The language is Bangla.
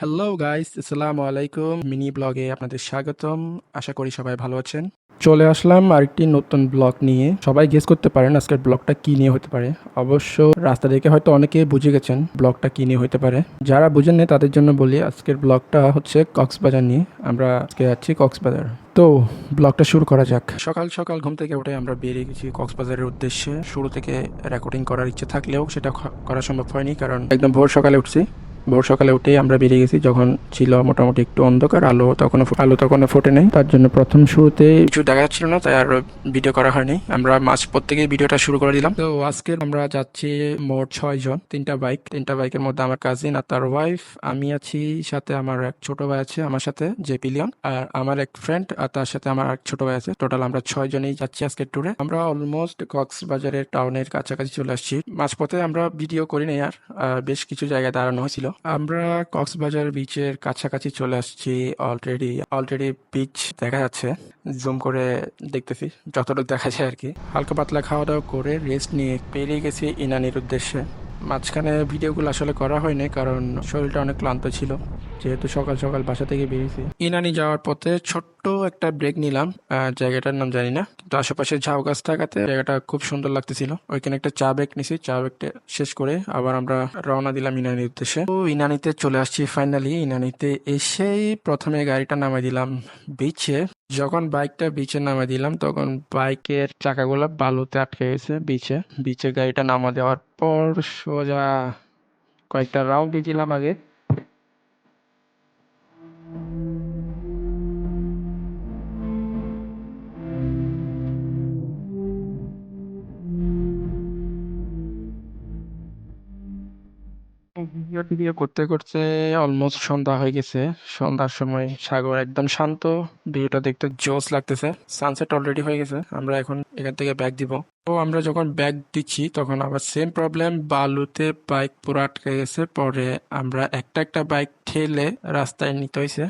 হ্যালো গাইস, আসসালামু আলাইকুম। মিনি ব্লগে আপনাদের স্বাগতম। আশা করি সবাই ভালো আছেন। চলে আসলাম আরেকটি নতুন ব্লগ নিয়ে। সবাই গেস করতে পারেন আজকের ব্লগটা কি নিয়ে হতে পারে। অবশ্য রাস্তা দেখে হয়তো অনেকে বুঝে গেছেন ব্লগটা কি নিয়ে হতে পারে। যারা বুঝেননি তাদের জন্য বলি, আজকের ব্লগটা হচ্ছে কক্সবাজার নিয়ে। আমরা আজকে যাচ্ছি কক্সবাজার। তো ব্লগটা শুরু করা যাক। সকাল সকাল ঘুম থেকে উঠে আমরা বেরিয়ে গেছি কক্সবাজারের উদ্দেশ্যে। শুরু থেকে রেকর্ডিং করার ইচ্ছে থাকলেও সেটা করা সম্ভব হয়নি, কারণ একদম ভোর সকালে উঠছি। ভোর সকালে উঠেই আমরা বেরিয়ে গেছি, যখন ছিল মোটামুটি একটু অন্ধকার, আলো তখনও ফোটে নাই। তার জন্য প্রথম শুরুতে কিছু দেখা যাচ্ছিল না, তাই আর ভিডিও করা হয়নি। আমরা মাঝ প্রত্যেকেই ভিডিওটা শুরু করে দিলাম। তো আজকে আমরা যাচ্ছি মোট 6 জন, তিনটা বাইকের মধ্যে আমার কাজিন আর তার ওয়াইফ, আমি আছি, সাথে আমার এক ছোট ভাই আছে আমার সাথে, যে পিলিয়ন, আর আমার এক ফ্রেন্ড, আর তার সাথে আমার এক ছোট ভাই আছে। টোটাল আমরা 6 জনেই যাচ্ছি আজকের ট্যুরে। আমরা অলমোস্ট কক্সবাজারের টাউনের কাছাকাছি চলে আসছি। মাঝপথে আমরা ভিডিও করি নাই আর, বেশ কিছু জায়গায় দাঁড়ানো হয়েছিল। আমরা কক্সবাজার বিচের কাছাকাছি চলে আসছি। অলরেডি বিচ দেখা যাচ্ছে, জুম করে দেখতেছি যতটুকু দেখা যায় আর কি। হালকা পাতলা খাওয়া দাওয়া করে রেস্ট নিয়ে বেরিয়ে গেছি ইনানির উদ্দেশ্যে। মাঝখানে ভিডিওগুলো আসলে করা হয়নি, কারণ শরীরটা অনেক ক্লান্ত ছিল, যেহেতু সকাল সকাল বাসা থেকে বেরিয়েছি। ইনানি যাওয়ার পথে ছোট্ট একটা ব্রেক নিলাম। জায়গাটার নাম জানি না, কিন্তু আশেপাশে ঝাউ গাছ থাকাতে জায়গাটা খুব সুন্দর লাগতেছিল। ওইখানে একটা চা ব্রেক নিছি। চা ব্রেকটা শেষ করে আবার আমরা রওনা দিলাম ইনানির উদ্দেশ্যে। তো ইনানিতে চলে আসছি ফাইনালি। ইনানিতে এসেই প্রথমে গাড়িটা নামাই দিলাম বিচে। যখন বাইকটা বিচে নামাই দিলাম, তখন বাইকের চাকাগুলো বালুতে আটকে গেছে। বিচে গাড়িটা নামা দেওয়ার পর সোজা কয়েকটা রাউন্ড দিয়েছিলাম আগে। ভিডিও করতে করতে অলমোস্ট সন্ধ্যা হয়ে গেছে। সন্ধ্যার সময় সাগর একদম শান্ত, ভিউটা দেখতে জোস লাগতেছে। সানসেট অলরেডি হয়ে গেছে। আমরা এখন এখান থেকে ব্যাগ দিব। তো আমরা যখন ব্যাগ দিচ্ছি তখন আবার সেম প্রবলেম, বালুতে বাইক পুরো আটকে গেছে। পরে আমরা একটা একটা বাইক ঠেলে রাস্তায় নিতে হয়েছে।